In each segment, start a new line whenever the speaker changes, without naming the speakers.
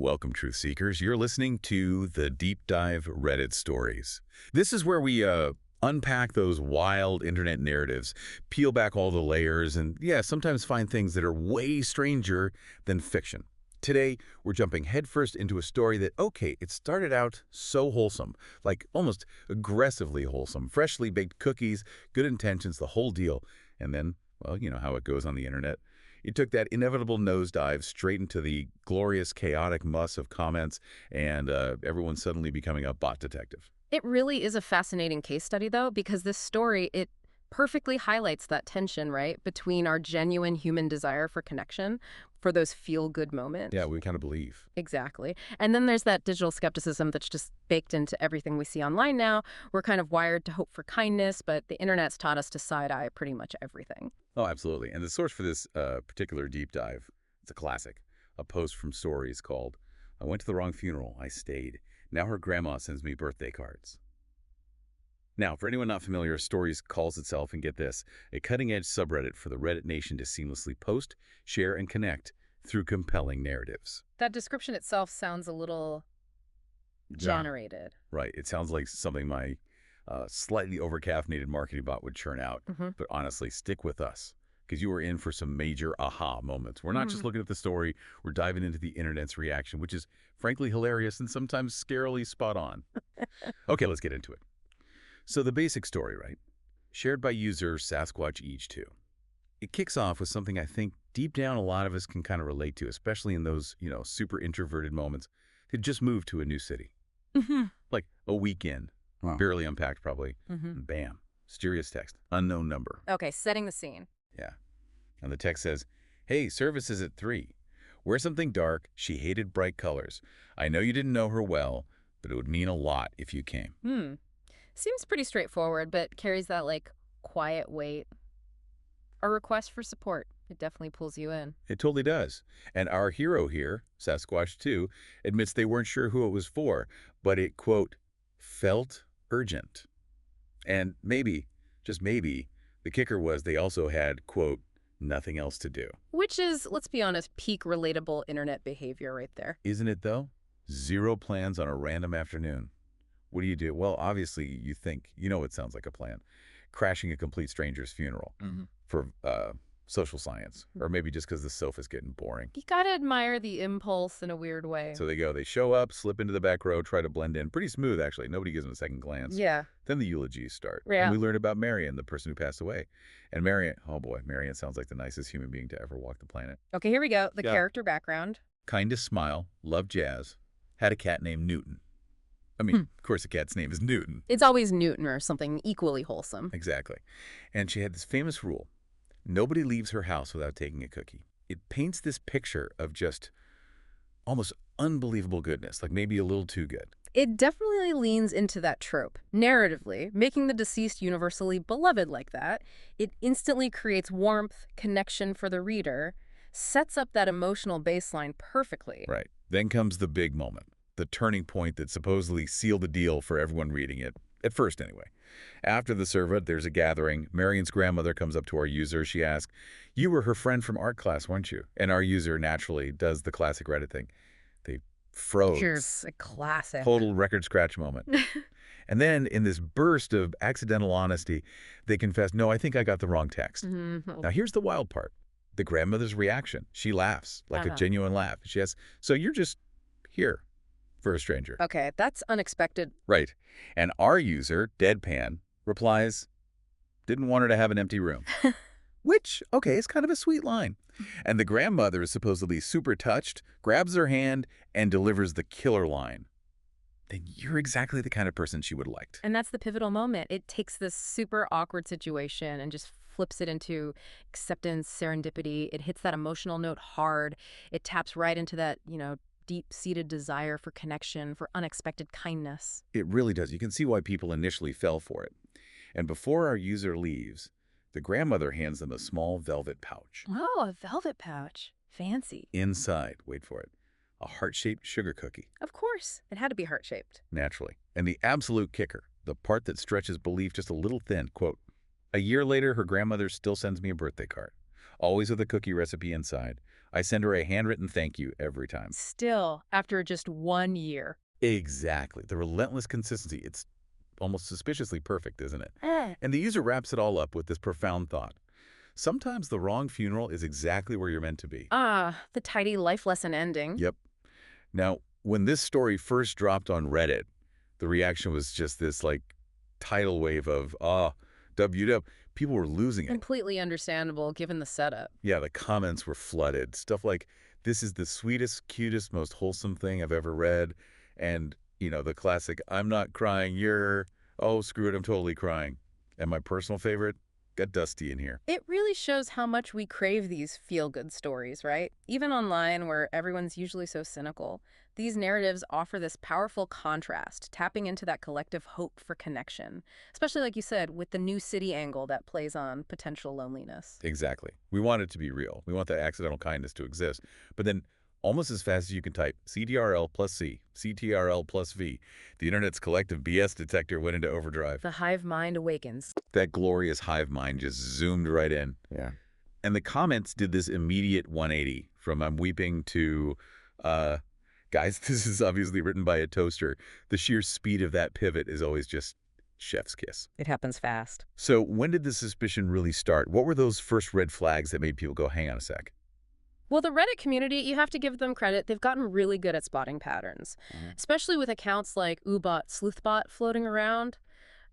Welcome, Truth Seekers. You're listening to the Deep Dive Reddit Stories. This is where we unpack those wild internet narratives, peel back all the layers, and sometimes find things that are way stranger than fiction. Today, we're jumping headfirst into a story that, it started out so wholesome, like almost aggressively wholesome, freshly baked cookies, good intentions, the whole deal. And then, well, you know how it goes on the internet. It took that inevitable nosedive straight into the glorious, chaotic muss of comments and everyone suddenly becoming a bot detective.
It really is a fascinating case study, though, because this story, it perfectly highlights that tension, right, between our genuine human desire for connection, for those feel-good moments.
Yeah, we kind of believe.
Exactly. And then there's that digital skepticism that's just baked into everything we see online now. We're kind of wired to hope for kindness, but the internet's taught us to side-eye pretty much everything.
Oh, absolutely. And the source for this particular deep dive, it's a classic, a post from Stories called, "I went to the wrong funeral. I stayed. Now her grandma sends me birthday cards." Now, for anyone not familiar, Stories calls itself, and get this, a cutting-edge subreddit for the Reddit nation to seamlessly post, share, and connect through compelling narratives.
That description itself sounds a little generated.
Right. It sounds like something my slightly over-caffeinated marketing bot would churn out. But honestly, stick with us, because you are in for some major aha moments. We're not just looking at the story, we're diving into the internet's reaction, which is frankly hilarious and sometimes scarily spot on. Okay, let's get into it. So the basic story, right? Shared by user SasquatchEach2. It kicks off with something I think deep down a lot of us can kind of relate to, especially in those, super introverted moments. To just move to a new city. Like a weekend.
Wow.
Barely unpacked, probably. And bam. Mysterious text. Unknown number.
Okay, setting the scene.
Yeah. And the text says, "Hey, service is at 3. Wear something dark. She hated bright colors. I know you didn't know her well, but it would mean a lot if you came."
Seems pretty straightforward, but carries that, quiet weight. A request for support. It definitely pulls you in.
It totally does. And our hero here, Sasquatch2, admits they weren't sure who it was for, but it, quote, felt urgent. And maybe, just maybe, the kicker was they also had, quote, nothing else to do.
Which is, let's be honest, peak relatable internet behavior right there.
Isn't it, though? Zero plans on a random afternoon. What do you do? Well, obviously, you think, it sounds like a plan. Crashing a complete stranger's funeral for social science, or maybe just because the sofa's getting boring.
You gotta admire the impulse in a weird way.
So they go. They show up, slip into the back row, try to blend in. Pretty smooth, actually. Nobody gives them a second glance.
Yeah.
Then the eulogies start.
Yeah.
And we learn about Marion, the person who passed away. And Marion, oh boy, Marion sounds like the nicest human being to ever walk the planet.
Okay, here we go. The character background.
Kindest smile, loved jazz, had a cat named Newton. I mean, of course, the cat's name is Newton.
It's always Newton or something equally wholesome.
Exactly. And she had this famous rule. Nobody leaves her house without taking a cookie. It paints this picture of just almost unbelievable goodness, like maybe a little too good.
It definitely leans into that trope. Narratively, making the deceased universally beloved like that, it instantly creates warmth, connection for the reader, sets up that emotional baseline perfectly.
Right. Then comes the big moment. The turning point that supposedly sealed the deal for everyone reading it, at first anyway. After the service, there's a gathering. Marion's grandmother comes up to our user. She asks, "You were her friend from art class, weren't you?" And our user naturally does the classic Reddit thing. They froze.
Cheers, a classic.
Total record scratch moment. And then in this burst of accidental honesty, they confess, "No, I think I got the wrong text." Now here's the wild part. The grandmother's reaction. She laughs, like a genuine laugh. She asks, "So you're just here for a stranger?"
Okay, that's unexpected.
Right. And our user, Deadpan, replies, "Didn't want her to have an empty room." Which, is kind of a sweet line. And the grandmother is supposedly super touched, grabs her hand, and delivers the killer line. Then you're exactly the kind of person she would have liked.
And that's the pivotal moment. It takes this super awkward situation and just flips it into acceptance, serendipity. It hits that emotional note hard. It taps right into that, deep-seated desire for connection, for unexpected kindness.
It really does. You can see why people initially fell for it. And before our user leaves, the grandmother hands them a small velvet pouch.
Oh, a velvet pouch. Fancy.
Inside, wait for it, a heart-shaped sugar cookie.
Of course. It had to be heart-shaped.
Naturally. And the absolute kicker, the part that stretches belief just a little thin, quote, "A year later, her grandmother still sends me a birthday card, always with a cookie recipe inside. I send her a handwritten thank you every time.
Still, after just 1 year.
Exactly. The relentless consistency. It's almost suspiciously perfect, isn't it?
Eh.
And the user wraps it all up with this profound thought. Sometimes the wrong funeral is exactly where you're meant to be.
Ah, the tidy life lesson ending.
Yep. Now, when this story first dropped on Reddit, the reaction was just this, like, tidal wave of, WW. People were losing it.
Completely understandable given the setup.
Yeah, the comments were flooded. Stuff like, this is the sweetest, cutest, most wholesome thing I've ever read. And, the classic, I'm not crying, you're, oh, screw it, I'm totally crying. And my personal favorite, got Dusty in here.
It really shows how much we crave these feel-good stories, right? Even online, where everyone's usually so cynical, these narratives offer this powerful contrast, tapping into that collective hope for connection, especially, like you said, with the new city angle that plays on potential loneliness.
Exactly. We want it to be real. We want that accidental kindness to exist. But then, almost as fast as you can type CTRL plus C, CTRL plus V, the internet's collective BS detector went into overdrive.
The hive mind awakens.
That glorious hive mind just zoomed right in.
Yeah.
And the comments did this immediate 180 from I'm weeping to, guys, this is obviously written by a toaster. The sheer speed of that pivot is always just chef's kiss.
It happens fast.
So when did the suspicion really start? What were those first red flags that made people go, hang on a sec?
Well, the Reddit community, you have to give them credit. They've gotten really good at spotting patterns, especially with accounts like Ubot, Sleuthbot floating around.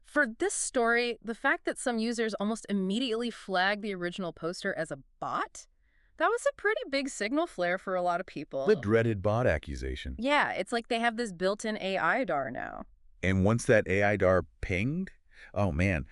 For this story, the fact that some users almost immediately flagged the original poster as a bot, that was a pretty big signal flare for a lot of people.
The dreaded bot accusation.
Yeah, it's like they have this built-in AI DAR now.
And once that AI DAR pinged, oh man,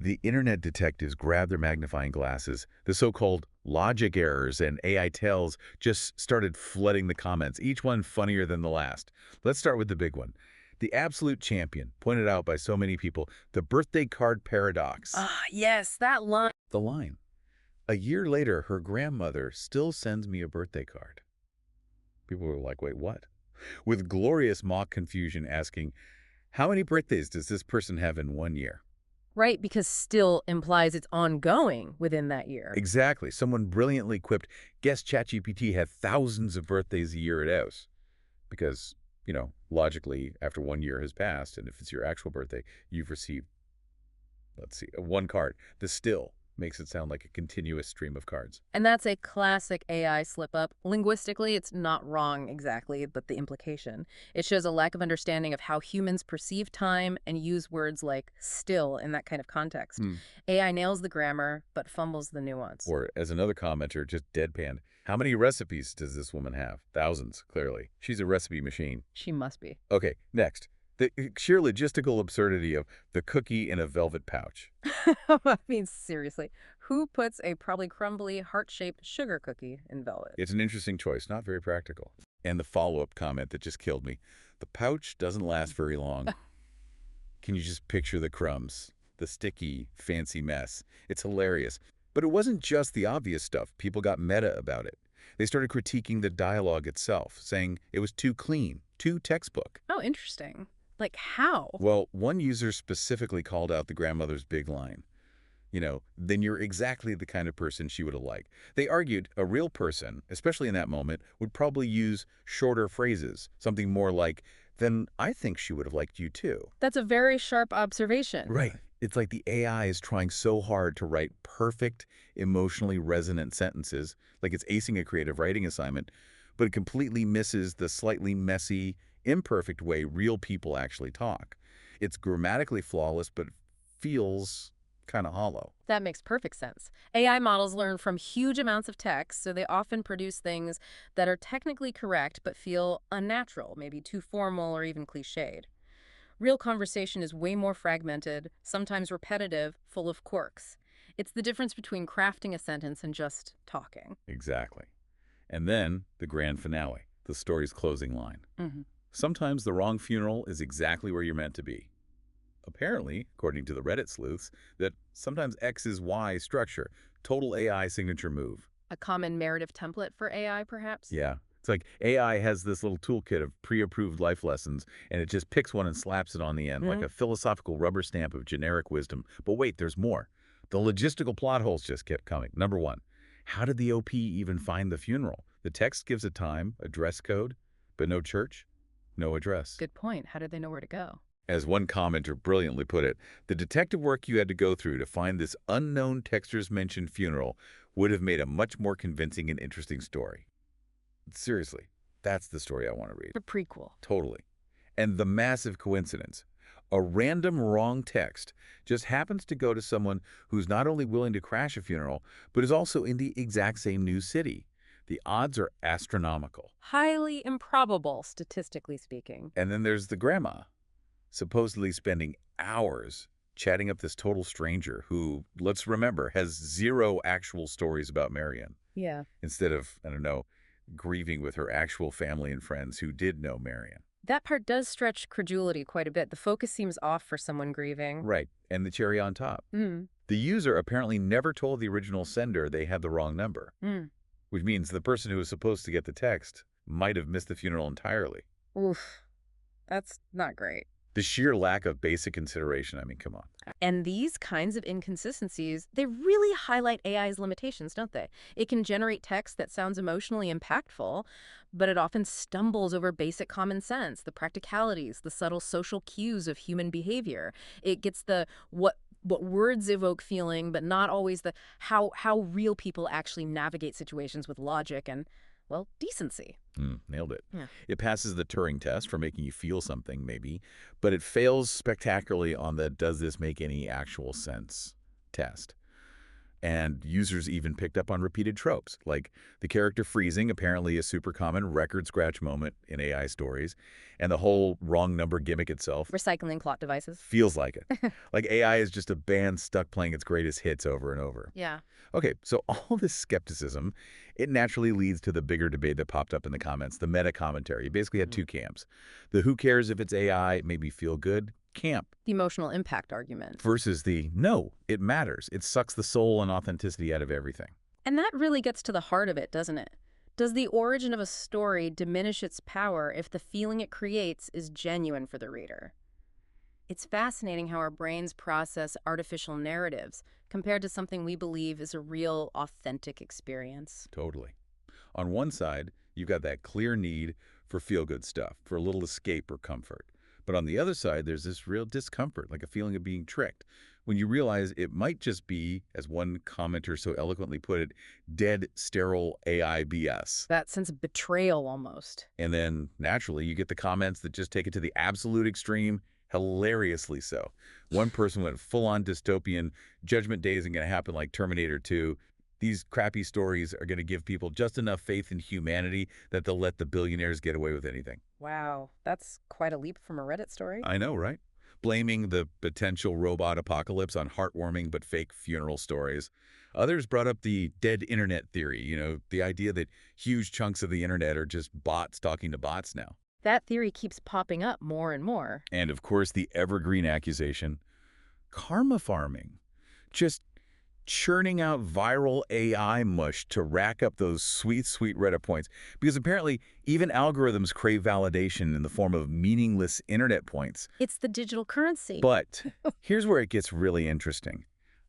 the internet detectives grabbed their magnifying glasses. The so-called logic errors and AI tells just started flooding the comments, each one funnier than the last. Let's start with the big one. The absolute champion, pointed out by so many people, the birthday card paradox.
Ah, yes, that line.
The line. A year later, her grandmother still sends me a birthday card. People were like, wait, what? With glorious mock confusion asking, how many birthdays does this person have in 1 year?
Right, because still implies it's ongoing within that year.
Exactly. Someone brilliantly quipped, guess ChatGPT had thousands of birthdays a year it owes. Because, logically, after 1 year has passed, and if it's your actual birthday, you've received, let's see, one card. The still makes it sound like a continuous stream of cards.
And that's a classic AI slip-up. Linguistically, it's not wrong exactly, but the implication. It shows a lack of understanding of how humans perceive time and use words like still in that kind of context. AI nails the grammar, but fumbles the nuance.
Or, as another commenter just deadpanned, how many recipes does this woman have? Thousands, clearly. She's a recipe machine.
She must be.
Okay, next. The sheer logistical absurdity of the cookie in a velvet pouch.
I mean, seriously, who puts a probably crumbly, heart-shaped sugar cookie in velvet?
It's an interesting choice, not very practical. And the follow-up comment that just killed me. The pouch doesn't last very long. Can you just picture the crumbs? The sticky, fancy mess. It's hilarious. But it wasn't just the obvious stuff. People got meta about it. They started critiquing the dialogue itself, saying it was too clean, too textbook.
Oh, interesting. Like how?
Well, one user specifically called out the grandmother's big line. Then you're exactly the kind of person she would have liked. They argued a real person, especially in that moment, would probably use shorter phrases, something more like, then I think she would have liked you too.
That's a very sharp observation.
Right. It's like the AI is trying so hard to write perfect, emotionally resonant sentences, like it's acing a creative writing assignment, but it completely misses the slightly messy, imperfect way real people actually talk. It's grammatically flawless, but feels kind of hollow.
That makes perfect sense. AI models learn from huge amounts of text, so they often produce things that are technically correct but feel unnatural, maybe too formal or even cliched. Real conversation is way more fragmented, sometimes repetitive, full of quirks. It's the difference between crafting a sentence and just talking.
Exactly. And then the grand finale, the story's closing line.
Mm-hmm.
Sometimes the wrong funeral is exactly where you're meant to be. Apparently, according to the Reddit sleuths, that sometimes X is Y structure, total AI signature move.
A common narrative template for AI, perhaps?
Yeah. It's like AI has this little toolkit of pre-approved life lessons, and it just picks one and slaps it on the end, like a philosophical rubber stamp of generic wisdom. But wait, there's more. The logistical plot holes just kept coming. Number one, How did the OP even find the funeral? The text gives a time, a dress code, but no church, no address.
Good point. How did they know where to go?
As one commenter brilliantly put it, the detective work you had to go through to find this unknown texter's mentioned funeral would have made a much more convincing and interesting story. Seriously, that's the story I want to read.
A prequel.
Totally. And the massive coincidence. A random wrong text just happens to go to someone who's not only willing to crash a funeral, but is also in the exact same new city. The odds are astronomical.
Highly improbable, statistically speaking.
And then there's the grandma, supposedly spending hours chatting up this total stranger who, let's remember, has zero actual stories about Marion.
Yeah.
Instead of, I don't know, grieving with her actual family and friends who did know Marion.
That part does stretch credulity quite a bit. The focus seems off for someone grieving.
Right. And the cherry on top.
Mm.
The user apparently never told the original sender they had the wrong number, which means the person who was supposed to get the text might have missed the funeral entirely.
Oof. That's not great.
The sheer lack of basic consideration, I mean, come on.
And these kinds of inconsistencies, they really highlight AI's limitations, don't they? It can generate text that sounds emotionally impactful, but it often stumbles over basic common sense, the practicalities, the subtle social cues of human behavior. It gets the what words evoke feeling, but not always the how real people actually navigate situations with logic and, well, decency.
Nailed it.
Yeah.
It passes the Turing test for making you feel something, maybe, but it fails spectacularly on the does this make any actual sense test. And users even picked up on repeated tropes, like the character freezing, apparently a super common record scratch moment in AI stories, and the whole wrong number gimmick itself.
Recycling plot devices.
Feels like it. Like AI is just a band stuck playing its greatest hits over and over.
Yeah.
Okay, so all this skepticism, it naturally leads to the bigger debate that popped up in the comments, the meta commentary. You basically had two camps. The who cares if it's AI, made me feel good camp.
The emotional impact argument.
Versus the no, it matters. It sucks the soul and authenticity out of everything.
And that really gets to the heart of it, doesn't it? Does the origin of a story diminish its power if the feeling it creates is genuine for the reader? It's fascinating how our brains process artificial narratives compared to something we believe is a real, authentic experience.
Totally. On one side, you've got that clear need for feel-good stuff, for a little escape or comfort. But on the other side, there's this real discomfort, like a feeling of being tricked, when you realize it might just be, as one commenter so eloquently put it, dead, sterile AI BS.
That sense of betrayal, almost.
And then, naturally, you get the comments that just take it to the absolute extreme, hilariously so. One person went full-on dystopian, Judgment Day isn't going to happen like Terminator 2. These crappy stories are going to give people just enough faith in humanity that they'll let the billionaires get away with anything.
Wow, that's quite a leap from a Reddit story.
I know, right? Blaming the potential robot apocalypse on heartwarming but fake funeral stories. Others brought up the dead internet theory, the idea that huge chunks of the internet are just bots talking to bots now.
That theory keeps popping up more and more.
And, of course, the evergreen accusation, karma farming. Just churning out viral AI mush to rack up those sweet, sweet Reddit points. Because apparently, even algorithms crave validation in the form of meaningless internet points.
It's the digital currency.
But here's where it gets really interesting.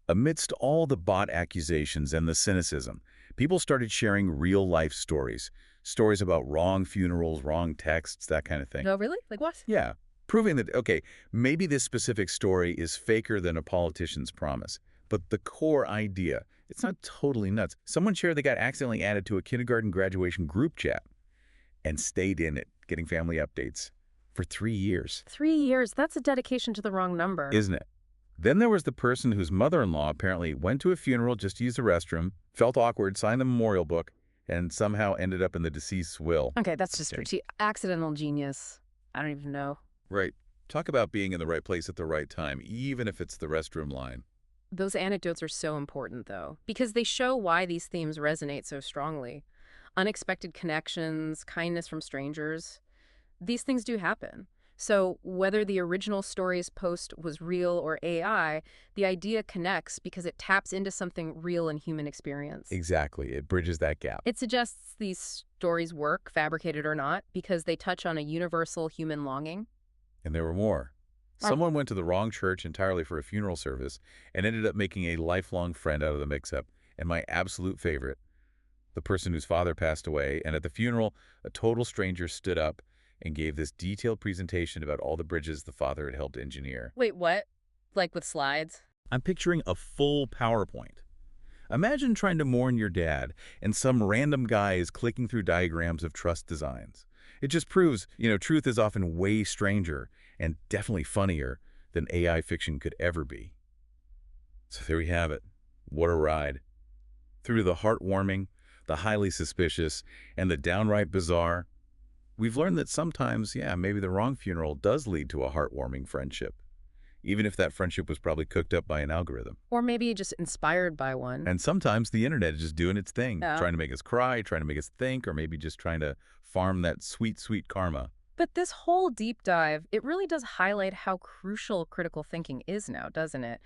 Amidst all the bot accusations and the cynicism, people started sharing real-life stories. Stories about wrong funerals, wrong texts, that kind of thing.
Oh, really? Like what?
Yeah. Proving that, okay, maybe this specific story is faker than a politician's promise. But the core idea, it's not totally nuts. Someone shared they got accidentally added to a kindergarten graduation group chat and stayed in it, getting family updates for 3 years.
3 years? That's a dedication to the wrong number.
Isn't it? Then there was the person whose mother-in-law apparently went to a funeral just to use the restroom, felt awkward, signed the memorial book, and somehow ended up in the deceased's will.
Okay, that's just accidental genius. I don't even know.
Right. Talk about being in the right place at the right time, even if it's the restroom line.
Those anecdotes are so important, though, because they show why these themes resonate so strongly. Unexpected connections, kindness from strangers, these things do happen. So whether the original story's post was real or AI, the idea connects because it taps into something real in human experience.
Exactly. It bridges that gap.
It suggests these stories work, fabricated or not, because they touch on a universal human longing.
And there were more. Someone went to the wrong church entirely for a funeral service and ended up making a lifelong friend out of the mix-up. And my absolute favorite, the person whose father passed away, and at the funeral, a total stranger stood up and gave this detailed presentation about all the bridges the father had helped engineer.
Wait, what? Like with slides?
I'm picturing a full PowerPoint. Imagine trying to mourn your dad, and some random guy is clicking through diagrams of truss designs. It just proves, truth is often way stranger and definitely funnier than AI fiction could ever be. So there we have it. What a ride. Through the heartwarming, the highly suspicious, and the downright bizarre, we've learned that sometimes, maybe the wrong funeral does lead to a heartwarming friendship, even if that friendship was probably cooked up by an algorithm.
Or maybe just inspired by one.
And sometimes the internet is just doing its thing,
Yeah.
trying to make us cry, trying to make us think, or maybe just trying to farm that sweet, sweet karma.
But this whole deep dive, it really does highlight how crucial critical thinking is now, doesn't it?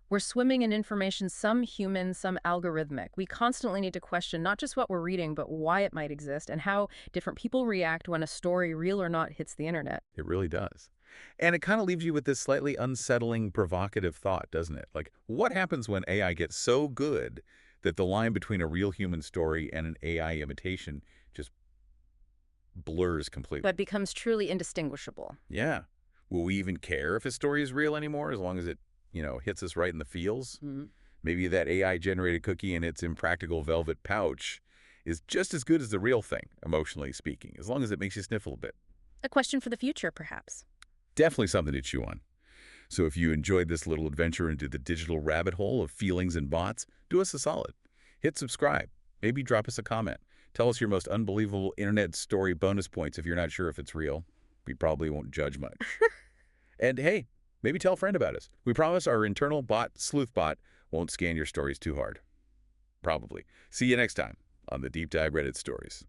We're swimming in information, some human, some algorithmic. We constantly need to question not just what we're reading, but why it might exist and how different people react when a story, real or not, hits the internet.
It really does. And it kind of leaves you with this slightly unsettling, provocative thought, doesn't it? Like, what happens when AI gets so good that the line between a real human story and an AI imitation just blurs completely?
But becomes truly indistinguishable.
Yeah. Will we even care if a story is real anymore as long as it, hits us right in the feels?
Mhm.
Maybe that AI-generated cookie in its impractical velvet pouch is just as good as the real thing, emotionally speaking, as long as it makes you sniffle a bit.
A question for the future, perhaps.
Definitely something to chew on. So if you enjoyed this little adventure into the digital rabbit hole of feelings and bots, do us a solid. Hit subscribe. Maybe drop us a comment. Tell us your most unbelievable internet story bonus points if you're not sure if it's real. We probably won't judge much. And hey, maybe tell a friend about us. We promise our internal bot, Sleuthbot, won't scan your stories too hard. Probably. See you next time on the Deep Dive Reddit Stories.